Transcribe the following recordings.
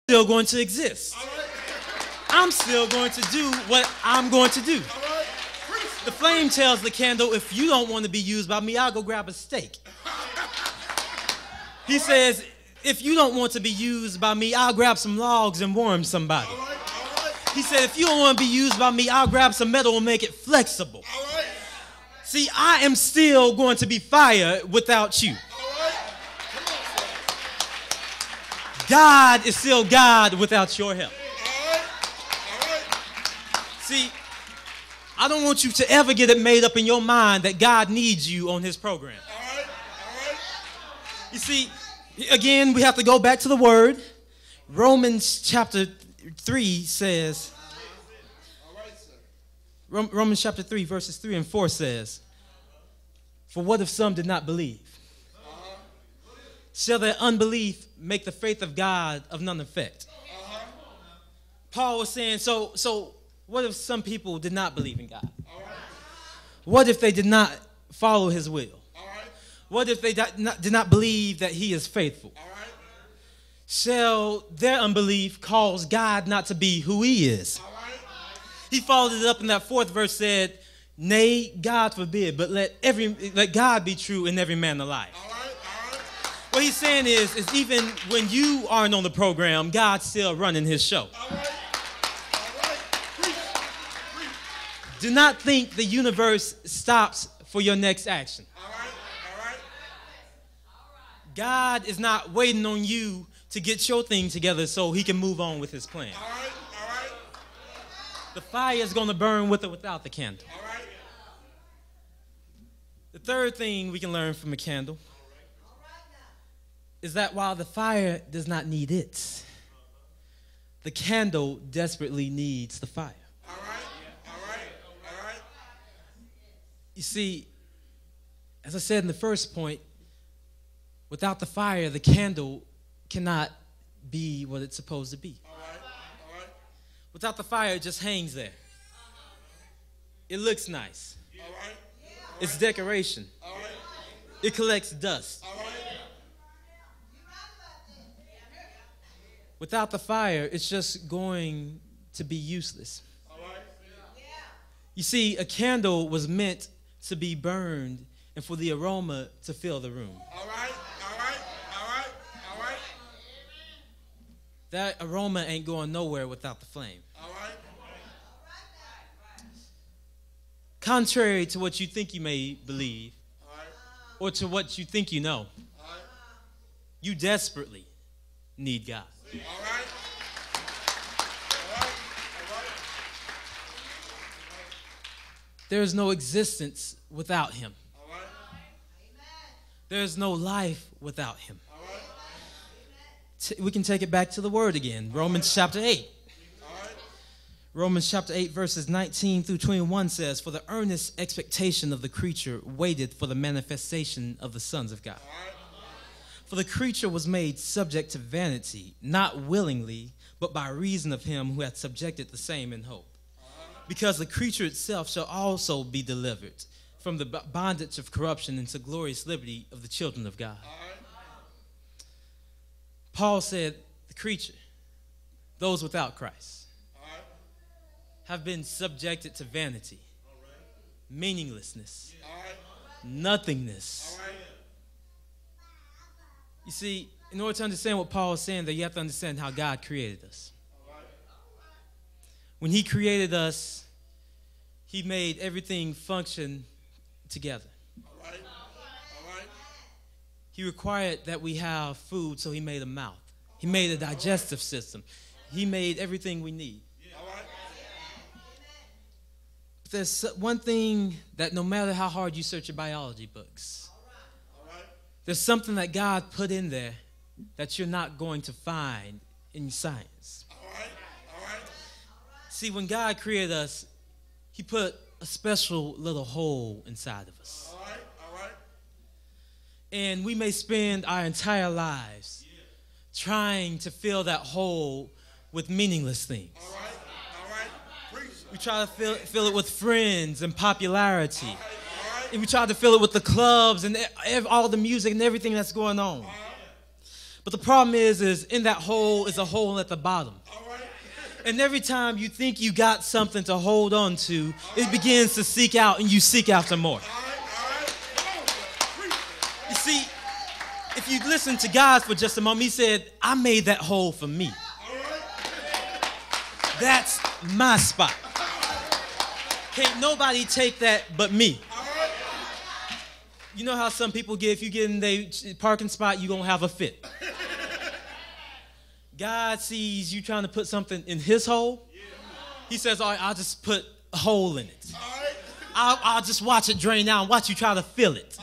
still going to exist. I'm still going to do what I'm going to do. The flame tells the candle, if you don't want to be used by me, I'll go grab a steak. He says, if you don't want to be used by me, I'll grab some logs and warm somebody. He said, if you don't want to be used by me, I'll grab some metal and make it flexible. See, I am still going to be fire without you. God is still God without your help. See, I don't want you to ever get it made up in your mind that God needs you on his program. You see, again, we have to go back to the word. Romans chapter 3 says, Romans chapter 3 verses 3 and 4 says, for what if some did not believe? Shall their unbelief make the faith of God of none effect? Paul was saying, so what if some people did not believe in God? What if they did not follow his will? What if they did not believe that he is faithful? Shall their unbelief cause God not to be who he is? He followed it up in that fourth verse, said, nay, God forbid, but let God be true and every man a liar. What he's saying is even when you aren't on the program, God's still running his show. Do not think the universe stops for your next action. God is not waiting on you to get your thing together so he can move on with his plan. The fire is going to burn with or without the candle. The third thing we can learn from a candle is that while the fire does not need it, the candle desperately needs the fire. You see, as I said in the first point, without the fire, the candle cannot be what it's supposed to be. Without the fire, it just hangs there. It looks nice. It's decoration. It collects dust. Without the fire, it's just going to be useless. You see, a candle was meant to be burned and for the aroma to fill the room. That aroma ain't going nowhere without the flame. Contrary to what you think you may believe, or to what you think you know, you desperately need God. There is no existence without him. There is no life without him. We can take it back to the word again. Romans chapter 8. Romans chapter 8 verses 19 through 21 says, for the earnest expectation of the creature waited for the manifestation of the sons of God. For the creature was made subject to vanity, not willingly, but by reason of him who hath subjected the same in hope. Because the creature itself shall also be delivered from the bondage of corruption into glorious liberty of the children of God. Paul said the creature, those without Christ, have been subjected to vanity, meaninglessness, nothingness. You see, in order to understand what Paul is saying there, you have to understand how God created us. When he created us, he made everything function together. He required that we have food, so he made a mouth. He made a digestive system. He made everything we need. But there's one thing that no matter how hard you search your biology books, there's something that God put in there that you're not going to find in science. See, when God created us, he put a special little hole inside of us. And we may spend our entire lives trying to fill that hole with meaningless things. We try to fill it with friends and popularity. And we try to fill it with the clubs and all the music and everything that's going on. But the problem is in that hole is a hole at the bottom. And every time you think you got something to hold on to, it begins to seek out, and you seek after more. You see, if you listen to God for just a moment, he said, I made that hole for me. That's my spot. Can't nobody take that but me. You know how some people get, if you get in their parking spot, you're going to have a fit. God sees you trying to put something in his hole. He says, all right, I'll just put a hole in it. I'll just watch it drain out and watch you try to fill it.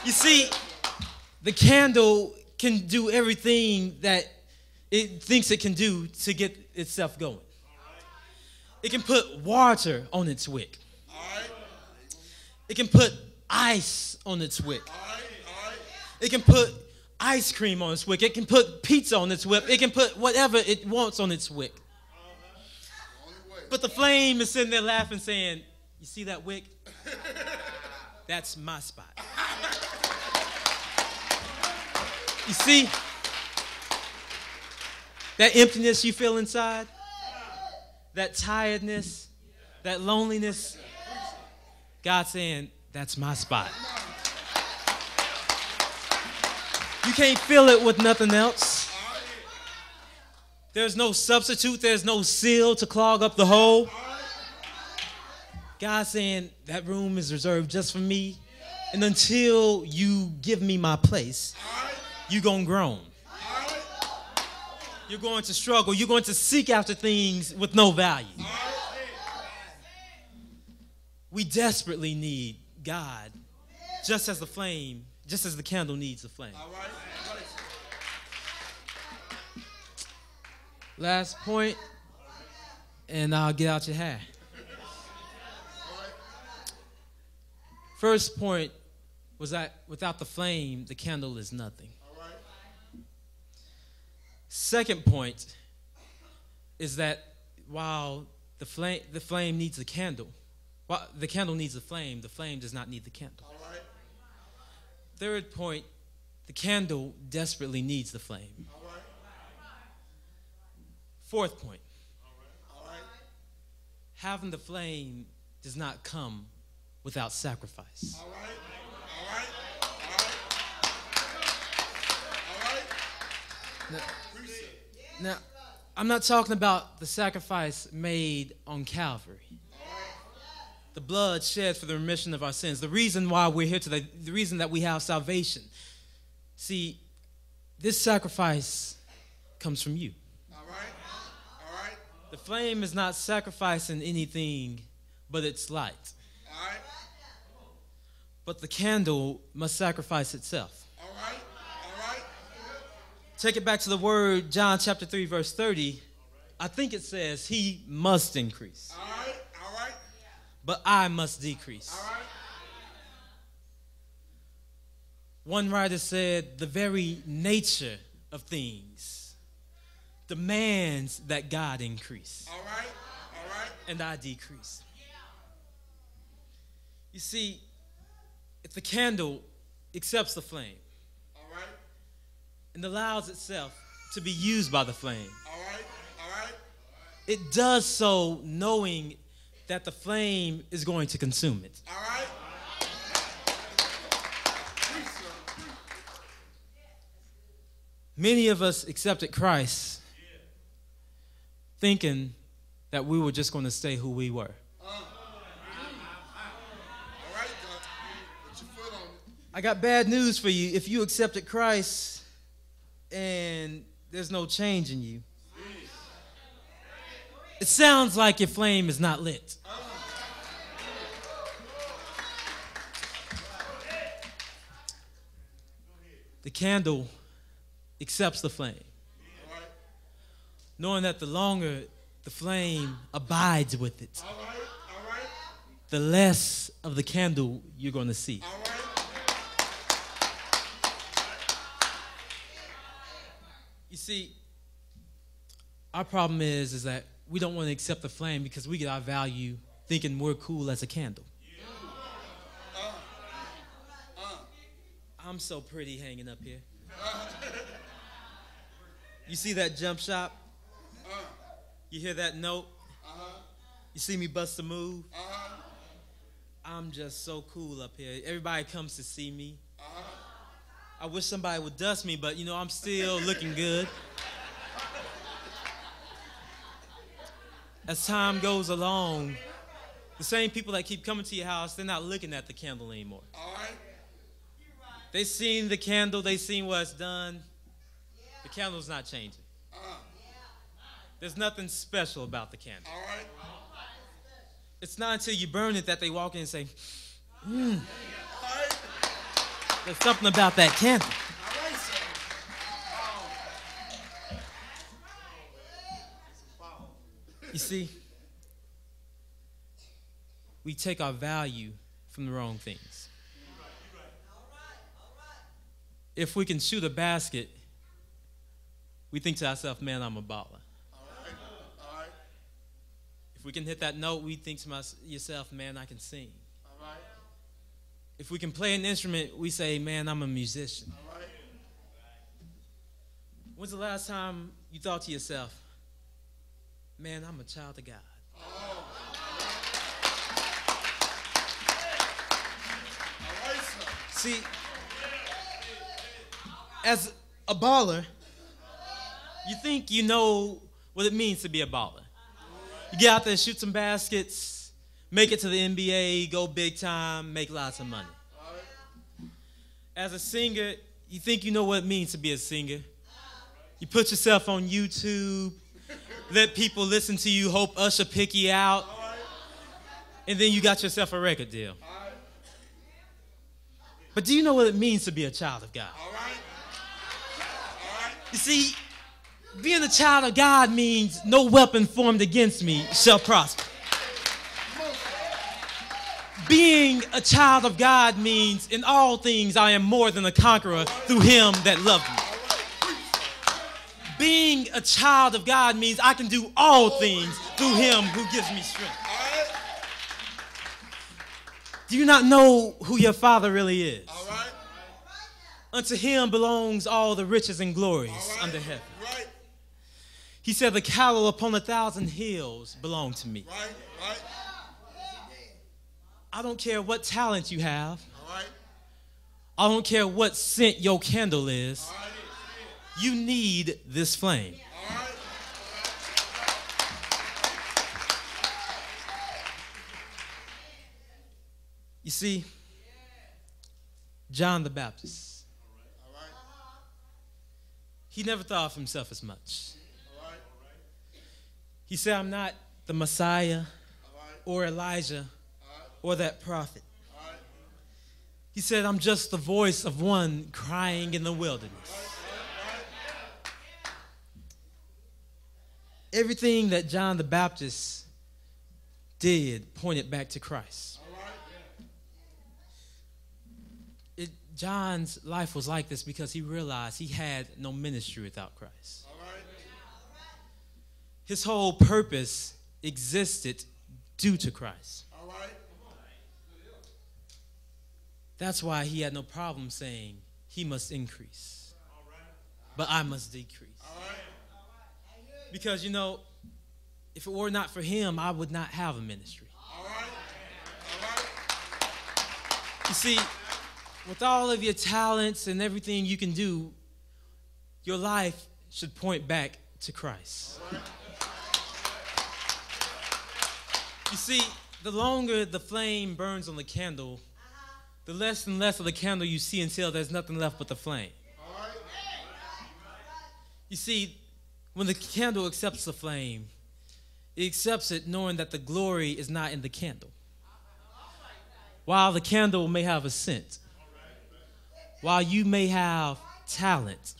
You see, the candle can do everything that it thinks it can do to get itself going. It can put water on its wick. It can put ice on its wick. It can put ice cream on its wick. It can put pizza on its wick. It can put whatever it wants on its wick. But the flame is sitting there laughing, saying, you see that wick? That's my spot. You see that emptiness you feel inside? That tiredness? That loneliness? God saying, that's my spot. You can't fill it with nothing else. There's no substitute. There's no seal to clog up the hole. God saying, that room is reserved just for me. And until you give me my place, you're going to groan. You're going to struggle. You're going to seek after things with no value. We desperately need God, just as the flame, just as the candle needs the flame. Last point, and I'll get out your hair. First point was that without the flame, the candle is nothing. Second point is that while the flame needs the candle, while the candle needs the flame does not need the candle. Third point, the candle desperately needs the flame. Fourth point, having the flame does not come without sacrifice. Now, I'm not talking about the sacrifice made on Calvary. The blood shed for the remission of our sins. The reason why we're here today, the reason that we have salvation. See, this sacrifice comes from you. The flame is not sacrificing anything but its light. But the candle must sacrifice itself. Take it back to the word, John chapter 3, verse 30. I think it says, he must increase. But I must decrease. One writer said, the very nature of things demands that God increase. And I decrease. You see, if the candle accepts the flame, and allows itself to be used by the flame, it does so knowing that the flame is going to consume it. Many of us accepted Christ thinking that we were just going to stay who we were. I got bad news for you. If you accepted Christ and there's no change in you, it sounds like your flame is not lit. The candle accepts the flame, knowing that the longer the flame abides with it, the less of the candle you're going to see. You see, our problem is that we don't want to accept the flame because we get our value thinking we're cool as a candle. I'm so pretty hanging up here. You see that jump shop? You hear that note? You see me bust a move? I'm just so cool up here. Everybody comes to see me. I wish somebody would dust me, but, you know, I'm still looking good. As time goes along, the same people that keep coming to your house, they're not looking at the candle anymore. All right. They seen the candle, they seen what's done. The candle's not changing. There's nothing special about the candle. All right. It's not until you burn it that they walk in and say, there's something about that candle. You see, we take our value from the wrong things. If we can shoot a basket, we think to ourselves, man, I'm a baller. All right. If we can hit that note, we think to yourself, man, I can sing. All right. If we can play an instrument, we say, man, I'm a musician. All right. When's the last time you thought to yourself, man, I'm a child of God? See, as a baller, you think you know what it means to be a baller. You get out there, shoot some baskets, make it to the NBA, go big time, make lots of money. As a singer, you think you know what it means to be a singer. You put yourself on YouTube, let people listen to you, hope Usher pick you out, and then you got yourself a record deal. But do you know what it means to be a child of God? All right. You see, being a child of God means no weapon formed against me shall prosper. Being a child of God means in all things I am more than a conqueror through him that loved me. Being a child of God means I can do all things through him who gives me strength. Do you not know who your Father really is? All right. Unto him belongs all the riches and glories under heaven. Right. He said, the cattle upon 1,000 hills belong to me. Right. I don't care what talent you have. All right. I don't care what scent your candle is. All right. You need this flame. All right. You see, John the Baptist, All right. he never thought of himself as much. All right. He said, I'm not the Messiah All right. or Elijah or that prophet. All right. He said, I'm just the voice of one crying in the wilderness. Everything that John the Baptist did pointed back to Christ. John's life was like this because he realized he had no ministry without Christ. His whole purpose existed due to Christ. That's why he had no problem saying he must increase, but I must decrease. Because, you know, if it were not for him, I would not have a ministry. You see, with all of your talents and everything you can do, your life should point back to Christ. You see, the longer the flame burns on the candle, the less and less of the candle you see until there's nothing left but the flame. You see, when the candle accepts the flame, it accepts it knowing that the glory is not in the candle. While the candle may have a scent, while you may have talent,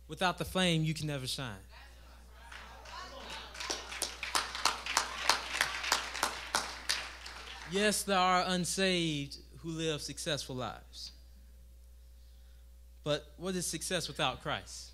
without the flame, you can never shine. Yes, there are unsaved who live successful lives. But what is success without Christ?